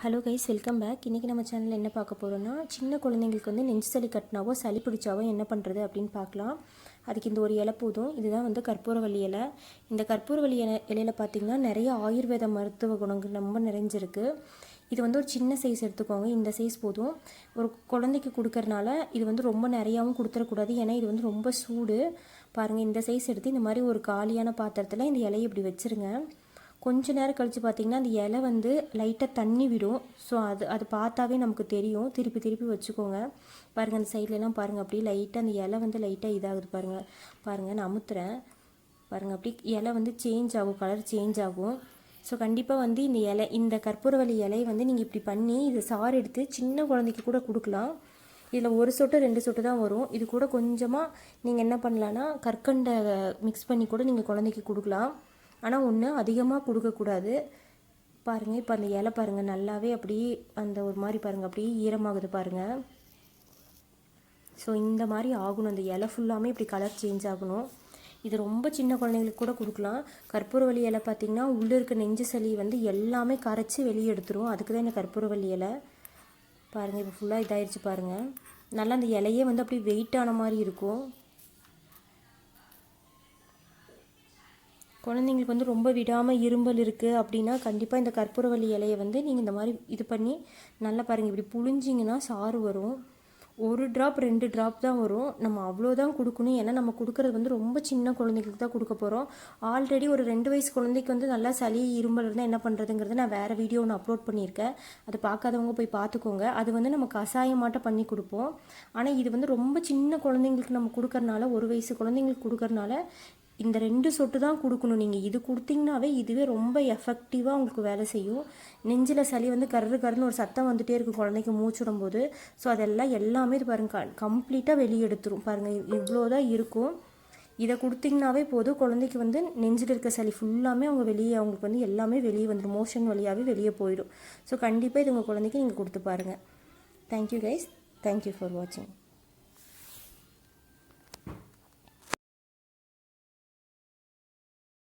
Hello guys, welcome back. இன்றைக்கி நம்ம சேனலில் என்ன பார்க்க போகிறோன்னா, சின்ன குழந்தைங்களுக்கு வந்து நெஞ்சு சளி கட்டினாவோ சளி பிடிச்சாவோ என்ன பண்ணுறது அப்படின்னு பார்க்கலாம். அதுக்கு இந்த ஒரு இலை போதும். இதுதான் வந்து கற்பூரவள்ளி இலை. இந்த கற்பூரவள்ளி இலையில் பார்த்திங்கன்னா நிறைய ஆயுர்வேத மருத்துவ குணங்கள் ரொம்ப நிறைஞ்சிருக்கு. இது வந்து ஒரு சின்ன சைஸ் எடுத்துக்கோங்க. இந்த சைஸ் போதும். ஒரு குழந்தைக்கு கொடுக்கறனால இது வந்து ரொம்ப நிறையாவும் கொடுத்துடக்கூடாது, ஏன்னா இது வந்து ரொம்ப சூடு. பாருங்கள், இந்த சைஸ் எடுத்து இந்த மாதிரி ஒரு காலியான பாத்திரத்தில் இந்த இலையை இப்படி வச்சுருங்க. கொஞ்ச நேரம் கழித்து பார்த்திங்கன்னா அந்த இலை வந்து லைட்டாக தண்ணி விடும். ஸோ அது பார்த்தாவே நமக்கு தெரியும். திருப்பி திருப்பி வச்சுக்கோங்க. பாருங்கள், அந்த சைட்லலாம் பாருங்கள், அப்படியே லைட்டாக அந்த இலை வந்து லைட்டாக இதாகுது. பாருங்கள் நான் அமுத்துறேன். பாருங்கள், அப்படி இலை வந்து சேஞ்ச் ஆகும், கலர் சேஞ்ச் ஆகும். ஸோ கண்டிப்பாக வந்து இந்த கற்பூரவள்ளி இலையை வந்து நீங்கள் இப்படி பண்ணி இதை சாறு எடுத்து சின்ன குழந்தைக்கு கூட கொடுக்கலாம். இதில் ஒரு சொட்டு 2 சொட்டு தான் வரும். இது கூட கொஞ்சமாக நீங்கள் என்ன பண்ணலான்னா கற்கண்டை மிக்ஸ் பண்ணி கூட நீங்கள் குழந்தைக்கு கொடுக்கலாம். ஆனால் ஒன்று அதிகமாக கொடுக்கக்கூடாது. பாருங்கள், இப்போ அந்த இலை பாருங்கள் நல்லாவே அப்படியே அந்த ஒரு மாதிரி பாருங்கள் அப்படியே ஈரமாகுது பாருங்கள். ஸோ இந்த மாதிரி ஆகணும். அந்த இலை ஃபுல்லாமே இப்படி கலர் சேஞ்ச் ஆகணும். இது ரொம்ப சின்ன குழந்தைங்களுக்கு கூட கொடுக்கலாம். கற்பூரவள்ளி இலை பார்த்திங்கன்னா உள்ளே இருக்க நெஞ்சு சளி வந்து எல்லாமே கரைச்சி வெளியே எடுத்துரும். அதுக்கு தான் இந்த கற்பூரவள்ளி இலை. பாருங்கள், இப்போ ஃபுல்லாக இதாகிடுச்சு பாருங்கள். நல்லா அந்த இலையே வந்து அப்படி வெயிட்டான மாதிரி இருக்கும். குழந்தைங்களுக்கு வந்து ரொம்ப விடாமல் இரும்பல் இருக்குது அப்படின்னா கண்டிப்பாக இந்த கற்பூரவள்ளி இலையை வந்து நீங்கள் இந்த மாதிரி இது பண்ணி நல்லா பாருங்கள், இப்படி புழிஞ்சிங்கன்னா சாறு வரும். 1 ட்ராப் 2 ட்ராப் தான் வரும். நம்ம அவ்வளோதான் கொடுக்கணும். ஏன்னா நம்ம கொடுக்குறது வந்து ரொம்ப சின்ன குழந்தைங்களுக்கு தான் கொடுக்க போகிறோம். ஆல்ரெடி ஒரு 2 வயசு குழந்தைக்கு வந்து நல்லா சளி இரும்பல் இருந்தால் என்ன பண்ணுறதுங்கிறது நான் வேறு வீடியோ ஒன்று அப்லோட் பண்ணியிருக்கேன். அதை பார்க்காதவங்க போய் பார்த்துக்கோங்க. அது வந்து நம்ம கசாயமாட்டம் பண்ணி கொடுப்போம். ஆனால் இது வந்து ரொம்ப சின்ன குழந்தைங்களுக்கு நம்ம கொடுக்கறனால, 1 வயசு குழந்தைங்களுக்கு கொடுக்கறனால இந்த 2 சொட்டு தான் கொடுக்கணும். நீங்கள் இது கொடுத்தீங்கன்னாவே இதுவே ரொம்ப எஃபெக்டிவாக உங்களுக்கு வேலை செய்யும். நெஞ்சில் சளி வந்து கருன்னு ஒரு சத்தம் வந்துகிட்டே இருக்கும் குழந்தைக்கு மூச்சுடும்போது. ஸோ அதெல்லாம் எல்லாமே இது பாருங்கள் கம்ப்ளீட்டாக வெளியே எடுத்துரும். பாருங்கள், இவ்வளோ தான் இருக்கும். இதை கொடுத்தீங்கன்னாவே போதும், குழந்தைக்கு வந்து நெஞ்சில் இருக்க சளி ஃபுல்லாமே அவங்களுக்கு வந்து எல்லாமே வெளியே வந்துடும். மோஷன் வழியாகவே வெளியே போயிடும். ஸோ கண்டிப்பாக இது உங்கள் குழந்தைக்கு நீங்கள் கொடுத்து பாருங்கள். Thank you guys. தேங்க்யூ ஃபார் வாட்சிங்.